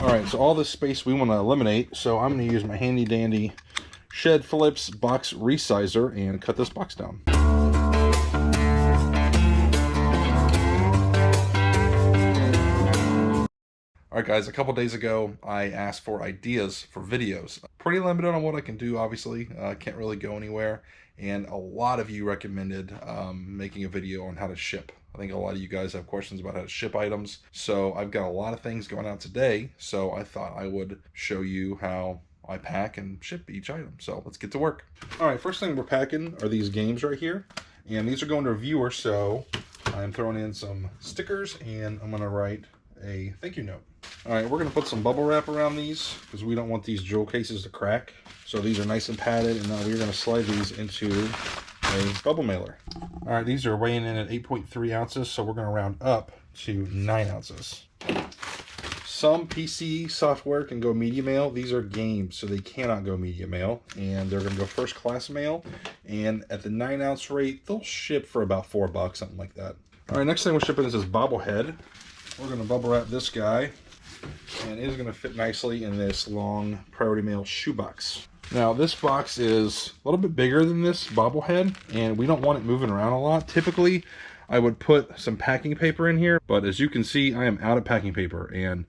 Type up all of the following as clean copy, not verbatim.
Alright, so all this space we want to eliminate, so I'm going to use my handy dandy Shed Phillips box resizer and cut this box down. Alright guys, a couple days ago I asked for ideas for videos. Pretty limited on what I can do, obviously. Can't really go anywhere. And a lot of you recommended making a video on how to ship. I think a lot of you guys have questions about how to ship items. So I've got a lot of things going out today. So I thought I would show you how I pack and ship each item. So let's get to work. Alright, first thing we're packing are these games right here. And these are going to a viewer, so I'm throwing in some stickers and I'm going to write a thank you note. Alright, we're going to put some bubble wrap around these because we don't want these jewel cases to crack. So these are nice and padded, and now we're going to slide these into a bubble mailer. Alright, these are weighing in at 8.3 ounces, so we're going to round up to 9 ounces. Some PC software can go media mail. These are games, so they cannot go media mail, and they're going to go first class mail. And at the 9 ounce rate, they'll ship for about $4, something like that. Alright, next thing we're shipping is this bobblehead. We're going to bubble wrap this guy, and it is going to fit nicely in this long priority mail shoebox. Now this box is a little bit bigger than this bobblehead, and we don't want it moving around a lot. Typically I would put some packing paper in here, but as you can see, I am out of packing paper, and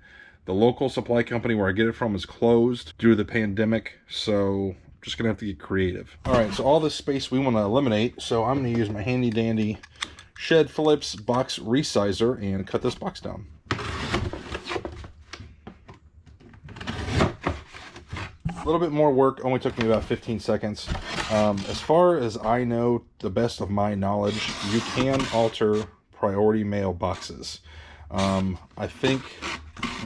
the local supply company where I get it from is closed due to the pandemic, so I'm just gonna have to get creative. Alright, so all this space we want to eliminate, so I'm going to use my handy dandy Shed Phillips box resizer and cut this box down. A little bit more work, only took me about 15 seconds. As far as I know, the best of my knowledge, you can alter priority mail boxes. I think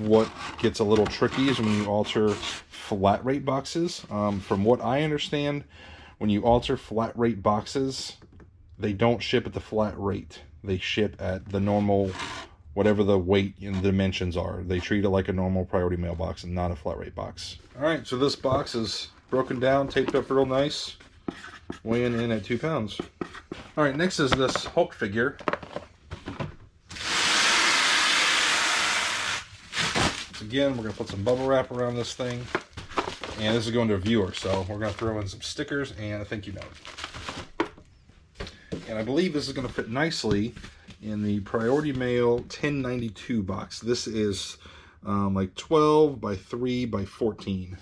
what gets a little tricky is when you alter flat rate boxes. From what I understand, when you alter flat rate boxes, they don't ship at the flat rate. They ship at the normal, whatever the weight and dimensions are. They treat it like a normal priority mail box and not a flat rate box. Alright, so this box is broken down, taped up real nice, weighing in at 2 pounds. Alright, next is this Hulk figure. So again, we're going to put some bubble wrap around this thing. And this is going to a viewer, so we're going to throw in some stickers and a thank you note. And I believe this is going to fit nicely in the Priority Mail 1092 box. This is like 12 by 3 by 14.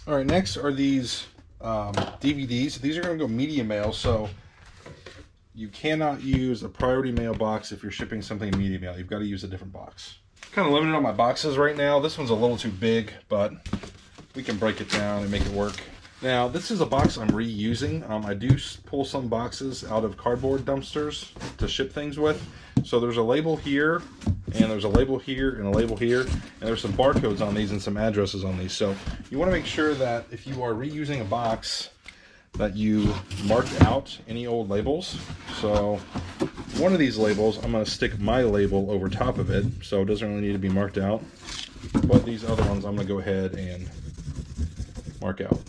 All right, next are these DVDs. These are going to go media mail, so you cannot use a Priority Mail box if you're shipping something in media mail. You've got to use a different box. Kind of limited on my boxes right now. This one's a little too big, but we can break it down and make it work. Now, this is a box I'm reusing. I do pull some boxes out of cardboard dumpsters to ship things with. So there's a label here, and there's a label here, and a label here, and there's some barcodes on these and some addresses on these. So you want to make sure that if you are reusing a box, that you mark out any old labels. So one of these labels, I'm going to stick my label over top of it, so it doesn't really need to be marked out. But these other ones, I'm going to go ahead and mark out.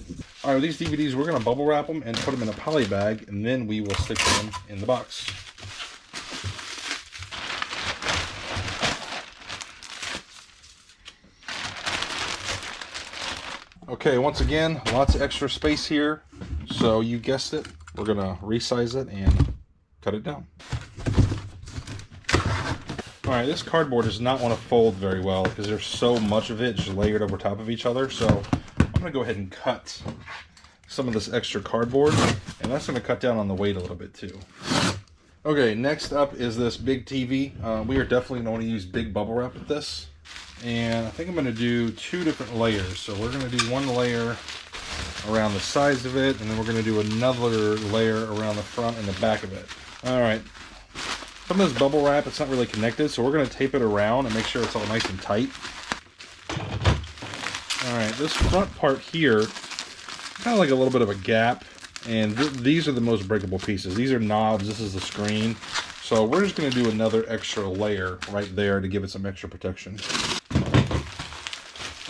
All right, with these DVDs, we're going to bubble wrap them and put them in a poly bag, and then we will stick them in the box. Okay, once again, lots of extra space here. So you guessed it, we're going to resize it and cut it down. All right, this cardboard does not want to fold very well because there's so much of it just layered over top of each other. So I'm going to go ahead and cut some of this extra cardboard, and that's going to cut down on the weight a little bit too. Okay, next up is this big TV. We are definitely going to use big bubble wrap with this, and I think I'm going to do 2 different layers. So we're going to do one layer around the sides of it, and then we're going to do another layer around the front and the back of it. All right, some of this bubble wrap, it's not really connected, so we're going to tape it around and make sure it's all nice and tight. All right, this front part here, kind of like a little bit of a gap, and these are the most breakable pieces. These are knobs, this is the screen. So we're just going to do another extra layer right there to give it some extra protection.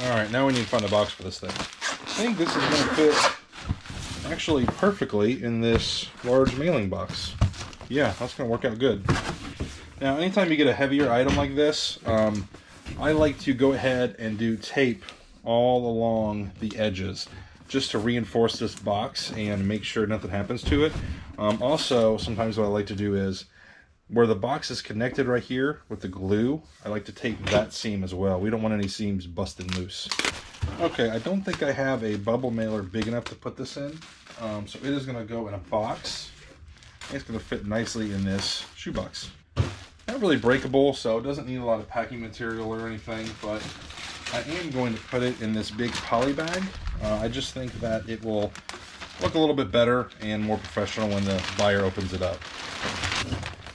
Alright, now we need to find a box for this thing. I think this is going to fit actually perfectly in this large mailing box. Yeah, that's going to work out good. Now, anytime you get a heavier item like this, I like to go ahead and do tape all along the edges just to reinforce this box and make sure nothing happens to it. Also, sometimes what I like to do is where the box is connected right here with the glue, I like to tape that seam as well. We don't want any seams busting loose. Okay, I don't think I have a bubble mailer big enough to put this in, so it is going to go in a box. It's going to fit nicely in this shoebox. Not really breakable, so it doesn't need a lot of packing material or anything, but I am going to put it in this big poly bag. I just think that it will look a little bit better and more professional when the buyer opens it up.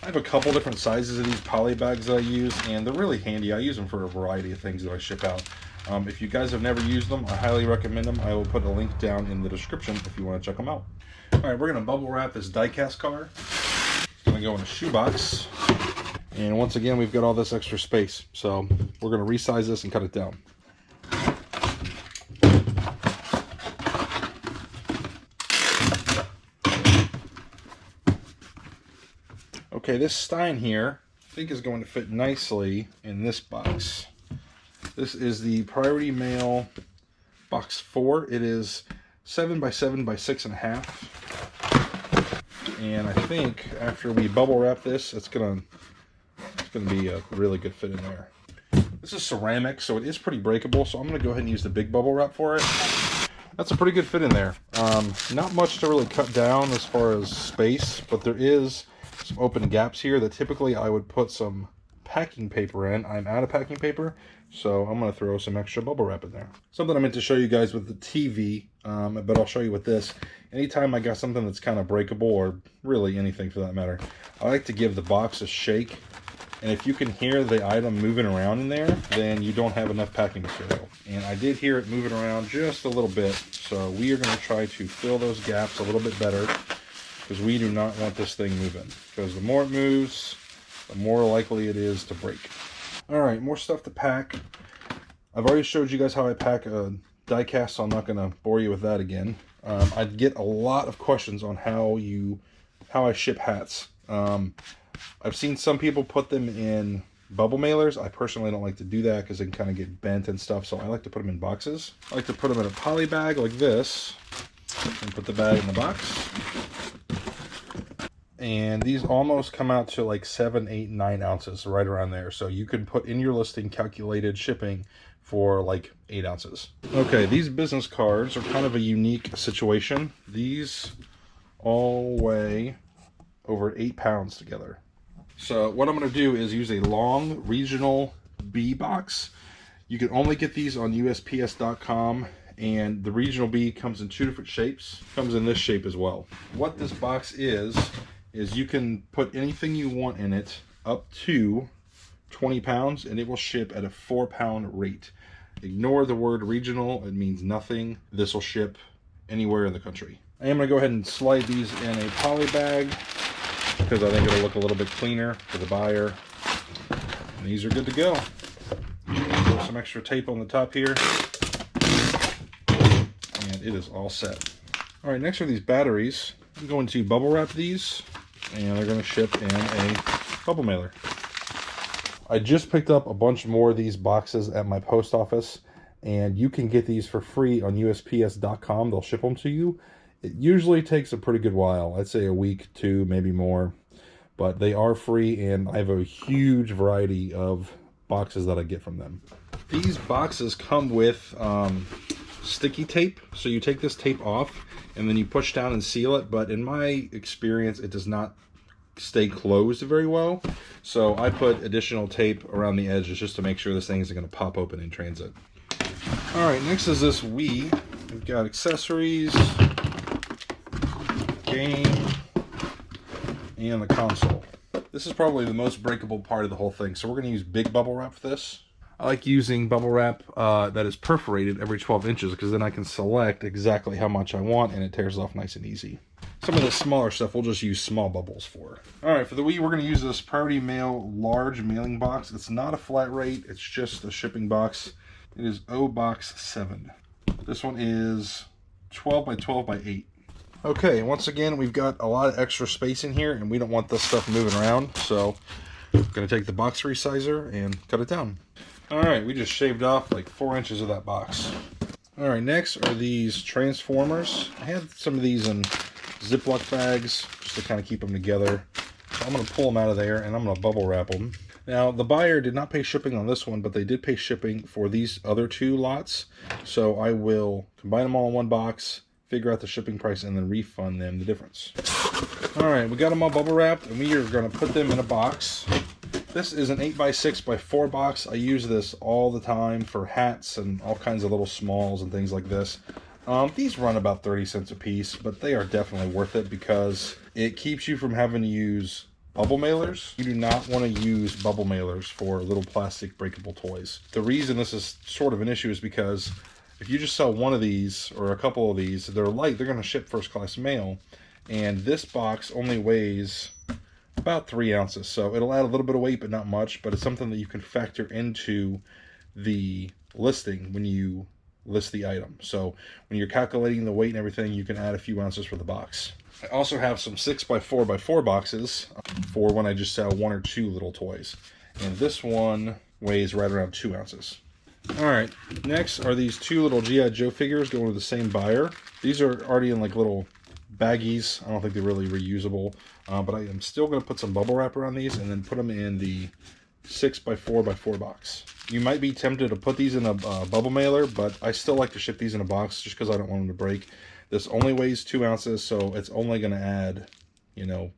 I have a couple different sizes of these poly bags that I use, and they're really handy. I use them for a variety of things that I ship out. If you guys have never used them, I highly recommend them. I will put a link down in the description if you want to check them out. All right, we're going to bubble wrap this diecast car. It's going to go in a shoebox. And once again, we've got all this extra space. So we're going to resize this and cut it down. Okay, this Stein here, I think is going to fit nicely in this box. This is the Priority Mail Box 4. It is 7 by 7 by 6.5. And I think after we bubble wrap this, it's gonna be a really good fit in there. This is ceramic, so it is pretty breakable, so I'm gonna go ahead and use the big bubble wrap for it. That's a pretty good fit in there. Not much to really cut down as far as space, but there is some open gaps here that typically I would put some packing paper in. I'm out of packing paper, so I'm going to throw some extra bubble wrap in there. Something I meant to show you guys with the TV, but I'll show you with this. Anytime I got something that's kind of breakable, or really anything for that matter, I like to give the box a shake. And if you can hear the item moving around in there, then you don't have enough packing material. And I did hear it moving around just a little bit, so we are going to try to fill those gaps a little bit better, because we do not want this thing moving. Because the more it moves, the more likely it is to break. Alright, more stuff to pack. I've already showed you guys how I pack a diecast, so I'm not going to bore you with that again. I get a lot of questions on how I ship hats. I've seen some people put them in bubble mailers. I personally don't like to do that because they can kind of get bent and stuff, so I like to put them in boxes. I like to put them in a poly bag like this and put the bag in the box. And these almost come out to like 7, 8, 9 ounces, right around there. So you can put in your listing calculated shipping for like 8 ounces. Okay, these business cards are kind of a unique situation. These all weigh over 8 pounds together. So what I'm going to do is use a long regional B box. You can only get these on USPS.com. And the regional B comes in 2 different shapes. Comes in this shape as well. What this box is you can put anything you want in it up to 20 pounds and it will ship at a 4-pound rate. Ignore the word regional, it means nothing. This will ship anywhere in the country. I am going to go ahead and slide these in a poly bag because I think it'll look a little bit cleaner for the buyer. And these are good to go. Throw some extra tape on the top here. And it is all set. All right, next are these batteries. I'm going to bubble wrap these, and they're going to ship in a bubble mailer. I just picked up a bunch more of these boxes at my post office, and you can get these for free on USPS.com. They'll ship them to you. It usually takes a pretty good while. I'd say a week, 2, maybe more. But they are free, and I have a huge variety of boxes that I get from them. These boxes come with sticky tape, so you take this tape off and then you push down and seal it, but in my experience it does not stay closed very well, so I put additional tape around the edges just to make sure this thing isn't going to pop open in transit. Alright, next is this Wii. We've got accessories, game, and the console. This is probably the most breakable part of the whole thing, so we're going to use big bubble wrap for this. I like using bubble wrap that is perforated every 12 inches because then I can select exactly how much I want and it tears off nice and easy. Some of the smaller stuff we'll just use small bubbles for. Alright, for the Wii we're going to use this Priority Mail large mailing box. It's not a flat rate, it's just a shipping box. It is O Box 7. This one is 12 by 12 by 8. Okay, once again we've got a lot of extra space in here and we don't want this stuff moving around, so I'm going to take the box resizer and cut it down. Alright, we just shaved off like 4 inches of that box. Alright, next are these transformers. I had some of these in Ziploc bags just to kind of keep them together. So I'm going to pull them out of there and I'm going to bubble wrap them. Now, the buyer did not pay shipping on this one, but they did pay shipping for these other 2 lots. So I will combine them all in one box, figure out the shipping price, and then refund them the difference. Alright, we got them all bubble wrapped, and we are going to put them in a box. This is an 8x6x4 box. I use this all the time for hats and all kinds of little smalls and things like this. These run about 30 cents a piece, but they are definitely worth it because it keeps you from having to use bubble mailers. You do not want to use bubble mailers for little plastic breakable toys. The reason this is sort of an issue is because if you just sell one of these or a couple of these, they're light, they're going to ship first class mail, and this box only weighs about 3 ounces, so it'll add a little bit of weight but not much, but it's something that you can factor into the listing when you list the item. So when you're calculating the weight and everything, you can add a few ounces for the box. I also have some 6x4x4 boxes for when I just sell 1 or 2 little toys, and this one weighs right around 2 ounces. Alright, next are these 2 little G.I. Joe figures going to the same buyer. These are already in like little baggies. I don't think they're really reusable, but I am still going to put some bubble wrap around these and then put them in the 6x4x4 box. You might be tempted to put these in a bubble mailer, but I still like to ship these in a box just because I don't want them to break. This only weighs 2 ounces, so it's only going to add, you know,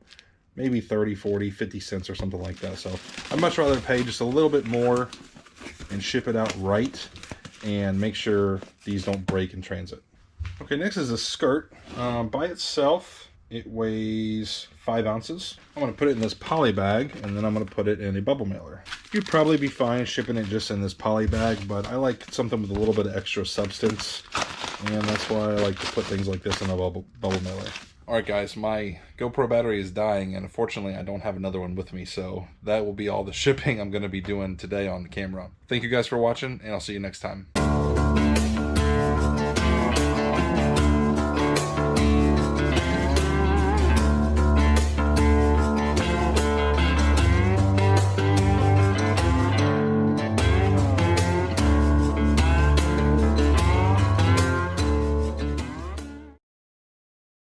maybe 30, 40, 50 cents or something like that. So I'd much rather pay just a little bit more and ship it out right and make sure these don't break in transit. Okay, next is a skirt. By itself, it weighs 5 ounces. I'm going to put it in this poly bag, and then I'm going to put it in a bubble mailer. You'd probably be fine shipping it just in this poly bag, but I like something with a little bit of extra substance, and that's why I like to put things like this in a bubble mailer. Alright guys, my GoPro battery is dying, and unfortunately I don't have another one with me, so that will be all the shipping I'm going to be doing today on the camera. Thank you guys for watching, and I'll see you next time.